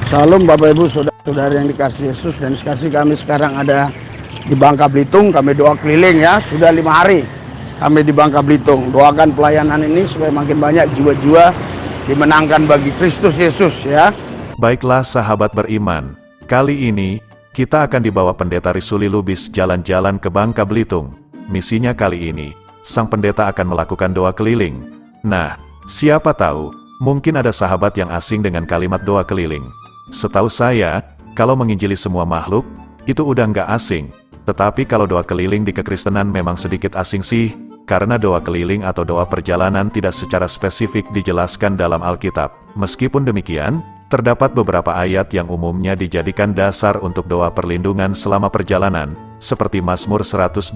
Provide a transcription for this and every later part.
Salam Bapak Ibu saudara-saudara yang dikasih Yesus dan dikasih, kami sekarang ada di Bangka Belitung. Kami doa keliling ya, sudah 5 hari kami di Bangka Belitung. Doakan pelayanan ini supaya makin banyak jiwa-jiwa dimenangkan bagi Kristus Yesus ya. Baiklah sahabat beriman, kali ini kita akan dibawa Pendeta Risuli Lubis jalan-jalan ke Bangka Belitung. Misinya kali ini, sang pendeta akan melakukan doa keliling. Nah, siapa tahu, mungkin ada sahabat yang asing dengan kalimat doa keliling. Setahu saya, kalau menginjili semua makhluk, itu udah nggak asing. Tetapi kalau doa keliling di kekristenan memang sedikit asing sih, karena doa keliling atau doa perjalanan tidak secara spesifik dijelaskan dalam Alkitab. Meskipun demikian, terdapat beberapa ayat yang umumnya dijadikan dasar untuk doa perlindungan selama perjalanan, seperti Mazmur 121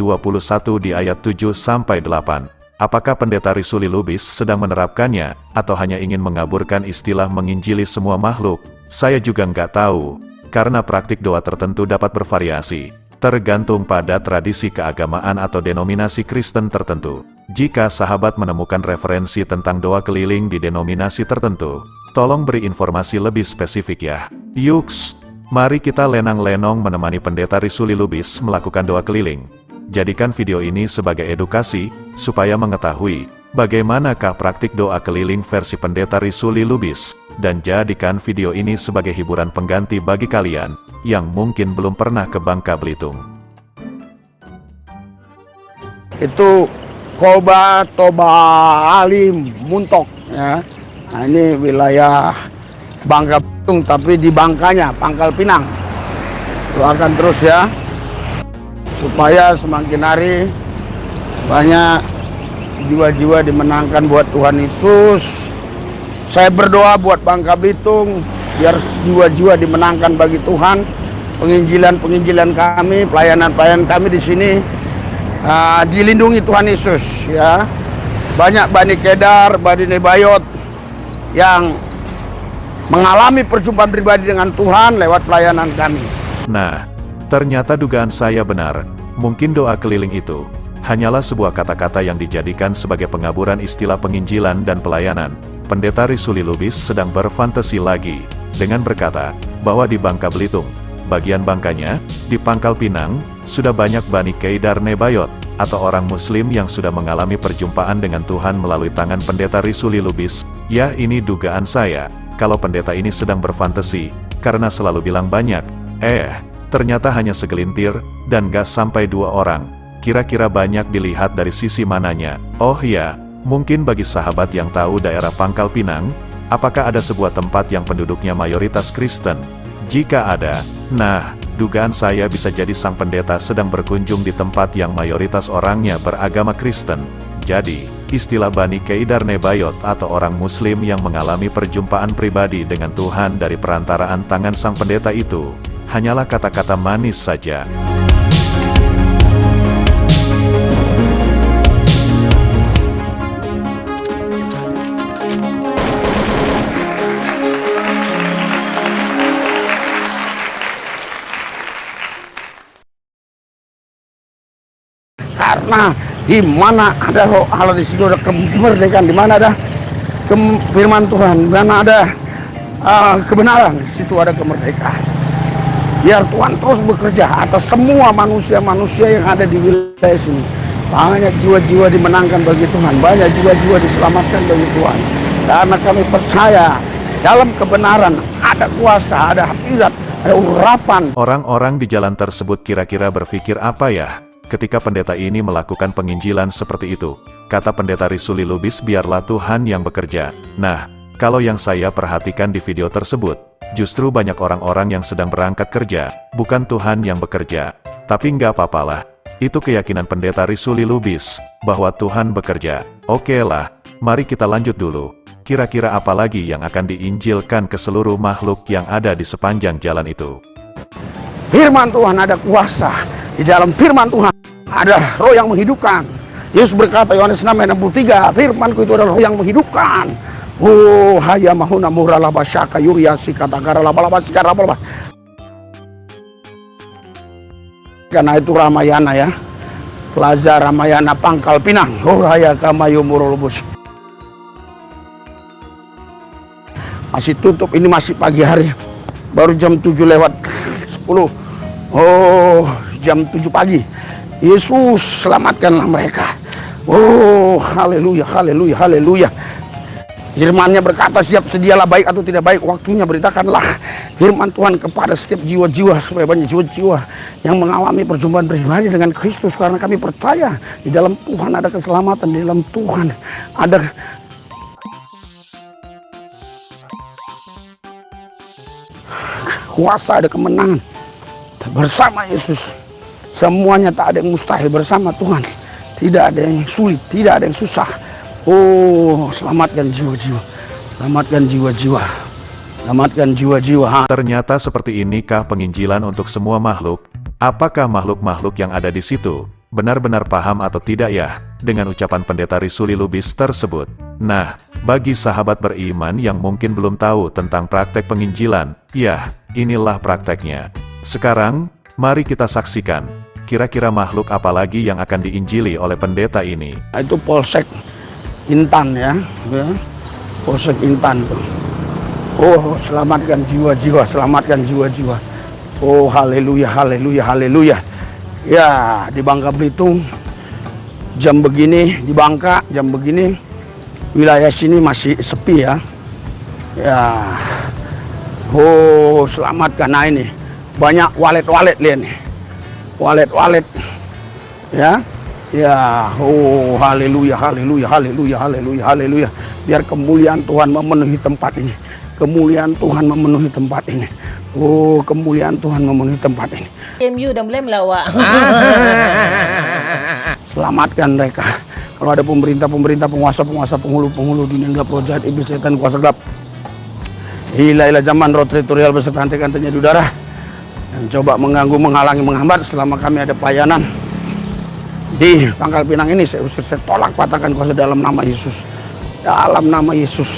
di ayat 7-8. Apakah Pendeta Risuli Lubis sedang menerapkannya, atau hanya ingin mengaburkan istilah menginjili semua makhluk? Saya juga nggak tahu, karena praktik doa tertentu dapat bervariasi, tergantung pada tradisi keagamaan atau denominasi Kristen tertentu. Jika sahabat menemukan referensi tentang doa keliling di denominasi tertentu, tolong beri informasi lebih spesifik ya. Yuks, mari kita lenang-lenong menemani Pendeta Risuli Lubis melakukan doa keliling. Jadikan video ini sebagai edukasi, supaya mengetahui bagaimanakah praktik doa keliling versi Pendeta Risuli Lubis, dan jadikan video ini sebagai hiburan pengganti bagi kalian yang mungkin belum pernah ke Bangka Belitung. Itu Koba Toba Alim Muntok ya. Nah, ini wilayah Bangka Belitung, tapi di Bangkanya, Pangkal Pinang. Doakan terus ya, supaya semakin hari banyak jiwa-jiwa dimenangkan buat Tuhan Yesus. Saya berdoa buat Bangka Belitung, biar jiwa-jiwa dimenangkan bagi Tuhan. Penginjilan kami, pelayanan kami di sini dilindungi Tuhan Yesus ya. Banyak Bani Kedar, Bani Nebayot yang mengalami perjumpaan pribadi dengan Tuhan lewat pelayanan kami. Nah, ternyata dugaan saya benar. Mungkin doa keliling itu hanyalah sebuah kata-kata yang dijadikan sebagai pengaburan istilah penginjilan dan pelayanan. Pendeta Risuli Lubis sedang berfantasi lagi dengan berkata bahwa di Bangka Belitung, bagian Bangkanya, di Pangkal Pinang, sudah banyak Bani Kedar Nebayot, atau orang Muslim yang sudah mengalami perjumpaan dengan Tuhan melalui tangan Pendeta Risuli Lubis. Ya, ini dugaan saya, kalau pendeta ini sedang berfantasi, karena selalu bilang banyak. Ternyata hanya segelintir, dan gak sampai 2 orang. Kira-kira banyak dilihat dari sisi mananya. Oh ya, mungkin bagi sahabat yang tahu daerah Pangkal Pinang, apakah ada sebuah tempat yang penduduknya mayoritas Kristen? Jika ada, nah, dugaan saya bisa jadi sang pendeta sedang berkunjung di tempat yang mayoritas orangnya beragama Kristen. Jadi, istilah Bani Kedar Nebayot atau orang Muslim yang mengalami perjumpaan pribadi dengan Tuhan dari perantaraan tangan sang pendeta itu, hanyalah kata-kata manis saja. Karena di mana ada roh Allah, di situ ada kemerdekaan, di mana ada firman Tuhan, di mana ada kebenaran, di situ ada kemerdekaan. Biar Tuhan terus bekerja atas semua manusia-manusia yang ada di wilayah sini. Banyak jiwa-jiwa dimenangkan bagi Tuhan, banyak jiwa-jiwa diselamatkan bagi Tuhan. Karena kami percaya dalam kebenaran ada kuasa, ada hafizat, ada urapan. Orang-orang di jalan tersebut kira-kira berpikir apa ya, ketika pendeta ini melakukan penginjilan seperti itu? Kata Pendeta Risuli Lubis, biarlah Tuhan yang bekerja. Nah, kalau yang saya perhatikan di video tersebut, justru banyak orang-orang yang sedang berangkat kerja, bukan Tuhan yang bekerja. Tapi nggak apa-apalah, itu keyakinan Pendeta Risuli Lubis, bahwa Tuhan bekerja. Oke lah, mari kita lanjut dulu. Kira-kira apa lagi yang akan diinjilkan ke seluruh makhluk yang ada di sepanjang jalan itu? Firman Tuhan ada kuasa. Di dalam firman Tuhan ada roh yang menghidupkan. Yesus berkata, Yohanes 6:63, firmanku itu adalah roh yang menghidupkan. Oh, haya mahuna murala basyaka yuriasi katakara labalaba sikara labalaba. Karena itu Ramayana ya. Plaza Ramayana Pangkal Pinang. Oh, haya kamayu murulubus. Masih tutup, ini masih pagi hari. Baru jam 7 lewat 10. Oh, jam 7 pagi. Yesus, selamatkanlah mereka. Oh, haleluya, haleluya, haleluya. Firman-Nya berkata, siap sedialah baik atau tidak baik, waktunya beritakanlah firman Tuhan kepada setiap jiwa-jiwa, supaya banyak jiwa-jiwa yang mengalami perjumpaan pribadi dengan Kristus. Karena kami percaya di dalam Tuhan ada keselamatan, di dalam Tuhan ada kuasa, ada kemenangan. Bersama Yesus semuanya tak ada yang mustahil, bersama Tuhan tidak ada yang sulit, tidak ada yang susah. Oh, selamatkan jiwa-jiwa, selamatkan jiwa-jiwa, selamatkan jiwa-jiwa. Ternyata seperti inikah penginjilan untuk semua makhluk? Apakah makhluk-makhluk yang ada di situ benar-benar paham atau tidak ya dengan ucapan Pendeta Risuli Lubis tersebut? Nah, bagi sahabat beriman yang mungkin belum tahu tentang praktek penginjilan, ya, inilah prakteknya. Sekarang, mari kita saksikan, kira-kira makhluk apa lagi yang akan diinjili oleh pendeta ini. Itu Polsek Intan ya, Polsek Intan tuh. Oh, selamatkan jiwa-jiwa, selamatkan jiwa-jiwa. Oh, haleluya, haleluya, haleluya. Ya, di Bangka Belitung jam begini, di Bangka jam begini, wilayah sini masih sepi ya. Ya, oh, selamatkan. Nah ini banyak walet-walet lihat nih, walet-walet ya. Ya, oh haleluya, haleluya, haleluya, haleluya, haleluya. Biar kemuliaan Tuhan memenuhi tempat ini. Kemuliaan Tuhan memenuhi tempat ini. Oh, kemuliaan Tuhan memenuhi tempat ini. MU dah mulai melawak. Selamatkan mereka. Kalau ada pemerintah, penguasa, penghulu dunia gelap, roh jahat, iblis, setan, kuasa gelap. Ilah zaman roh teritorial beserta hantai-hantainya di udara. Yang coba mengganggu, menghalangi, menghambat selama kami ada pelayanan di Pangkal Pinang ini, saya usir, saya tolak, patahkan kuasa dalam nama Yesus. Dalam nama Yesus.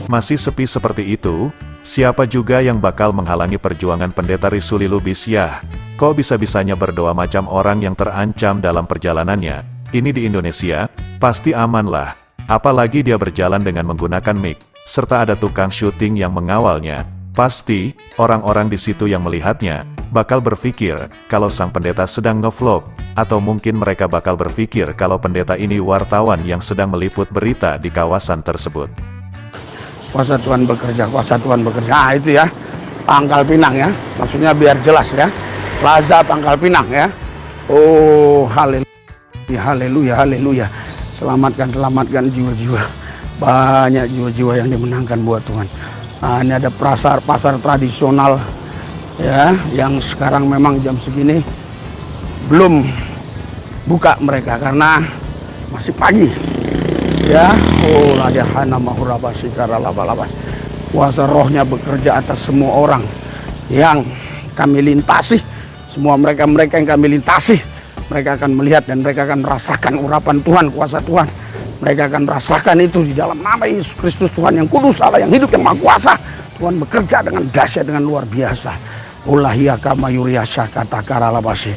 Masih sepi seperti itu, siapa juga yang bakal menghalangi perjuangan Pendeta Risuli Lubis ya? Kok bisa-bisanya berdoa macam orang yang terancam dalam perjalanannya? Ini di Indonesia, pasti aman lah. Apalagi dia berjalan dengan menggunakan mic, serta ada tukang syuting yang mengawalnya. Pasti, orang-orang di situ yang melihatnya, bakal berpikir, kalau sang pendeta sedang nge-vlog, atau mungkin mereka bakal berpikir kalau pendeta ini wartawan yang sedang meliput berita di kawasan tersebut. Kuasa Tuhan bekerja, kuasa Tuhan bekerja. Ah itu ya, Pangkal Pinang ya, maksudnya biar jelas ya. Plaza Pangkal Pinang ya. Oh haleluya, haleluya, haleluya. Selamatkan, selamatkan jiwa-jiwa. Banyak jiwa-jiwa yang dimenangkan buat Tuhan. Nah, ini ada pasar tradisional ya, yang sekarang memang jam segini belum buka mereka karena masih pagi ya. Oh ladahana mahurabasi karalabas. Kuasa rohnya bekerja atas semua orang yang kami lintasi. Semua mereka yang kami lintasi, mereka akan melihat dan mereka akan merasakan urapan Tuhan, kuasa Tuhan. Mereka akan merasakan itu di dalam nama Yesus Kristus, Tuhan yang kudus, Allah yang hidup, yang maha kuasa. Tuhan bekerja dengan dahsyat, dengan luar biasa. Ulahiyaka mayuriyasya kata karalabasi.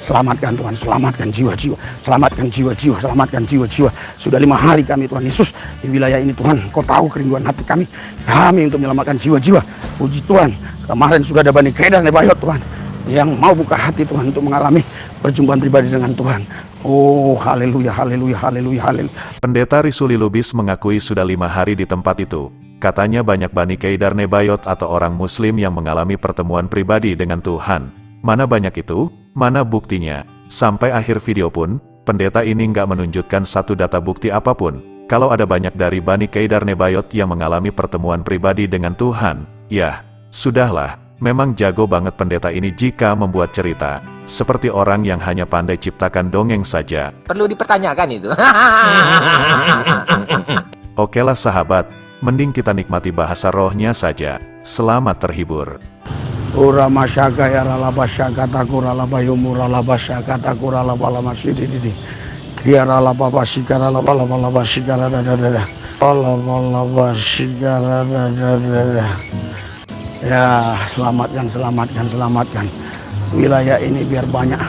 Selamatkan Tuhan, selamatkan jiwa-jiwa, selamatkan jiwa-jiwa, selamatkan jiwa-jiwa. Sudah 5 hari kami Tuhan Yesus di wilayah ini Tuhan. Kau tahu kerinduan hati kami untuk menyelamatkan jiwa-jiwa. Puji Tuhan, kemarin sudah ada Bani Kedar Nebayot Tuhan, yang mau buka hati Tuhan untuk mengalami perjumpaan pribadi dengan Tuhan. Oh haleluya, haleluya, haleluya, haleluya. Pendeta Risuli Lubis mengakui sudah 5 hari di tempat itu. Katanya banyak Bani Kedar Nebayot atau orang muslim yang mengalami pertemuan pribadi dengan Tuhan. Mana banyak itu? Mana buktinya? Sampai akhir video pun, pendeta ini nggak menunjukkan satu data bukti apapun. Kalau ada banyak dari Bani Kedar Nebayot yang mengalami pertemuan pribadi dengan Tuhan, ya, sudahlah, memang jago banget pendeta ini jika membuat cerita. Seperti orang yang hanya pandai ciptakan dongeng saja. Perlu dipertanyakan itu. Okelah sahabat, mending kita nikmati bahasa rohnya saja. Selamat terhibur. Ura masyaka ya ralabasya takura labayumura labasya takura labalamasidi. Ya ralababasika ralabalabasika radadada. Ralabalabasika radadada. Ya, selamatkan, selamatkan, selamatkan wilayah ini biar banyak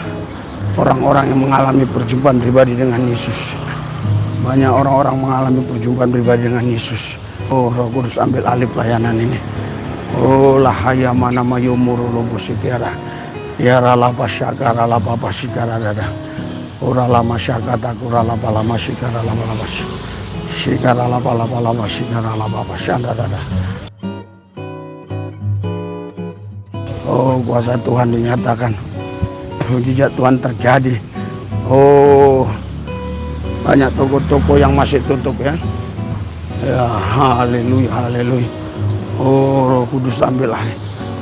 orang-orang yang mengalami perjumpaan pribadi dengan Yesus. Banyak orang-orang mengalami perjumpaan pribadi dengan Yesus. Oh, Roh Kudus ambil alih pelayanan ini. Oh, lahaya mana mayumuru lobusikera. Ya ralapa syakara lapa pasikara dada. Ora lama syakata kurala lama sikara lama sikara lapa sikara lapa pasyanda dada. Oh, kuasa Tuhan dinyatakan. Mujizat Tuhan terjadi. Oh, banyak toko-toko yang masih tutup ya. Ya, haleluya, haleluya. Oh, Roh Kudus ambil alih.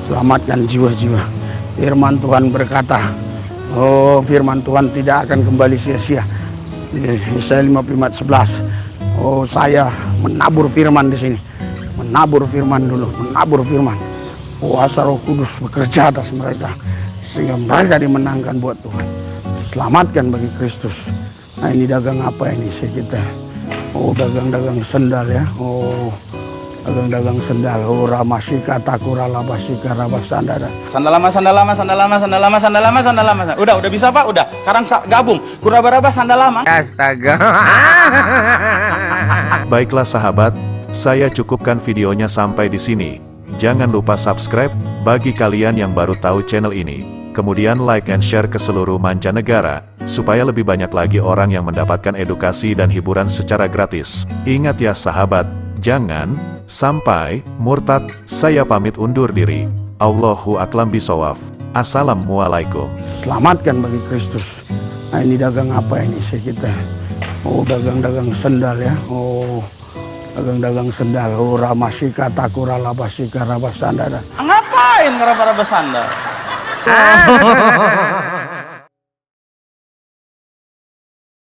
Selamatkan jiwa-jiwa. Firman Tuhan berkata, oh, firman Tuhan tidak akan kembali sia-sia. Yesaya 55:11. Oh, saya menabur firman di sini. Menabur firman dulu, menabur firman. Kuasa Roh Kudus bekerja atas mereka sehingga mereka dimenangkan buat Tuhan. Selamatkan bagi Kristus. Nah, ini dagang apa ini sih kita? Oh, dagang-dagang sendal ya. Oh, dagang-dagang sendal. Oh, ramasika takura labasika rabasandara. Sandal lama, sandal lama, sandal lama, sandal lama, sandal lama, sandal lama. Udah bisa Pak? Udah. Sekarang gabung. Kurabaraba sandal lama. Astaga. Baiklah sahabat, saya cukupkan videonya sampai di sini. Jangan lupa subscribe bagi kalian yang baru tahu channel ini. Kemudian like and share ke seluruh mancanegara, supaya lebih banyak lagi orang yang mendapatkan edukasi dan hiburan secara gratis. Ingat ya sahabat, jangan sampai murtad. Saya pamit undur diri. Allahu a'lam bishawab. Assalamualaikum. Selamatkan bagi Kristus. Nah, ini dagang apa ini sih kita? Oh, dagang-dagang sendal ya. Oh, dagang-dagang sendal. Oh, ramasika takura labasika rabasandara. Ngapain ngeraba-raba sandal?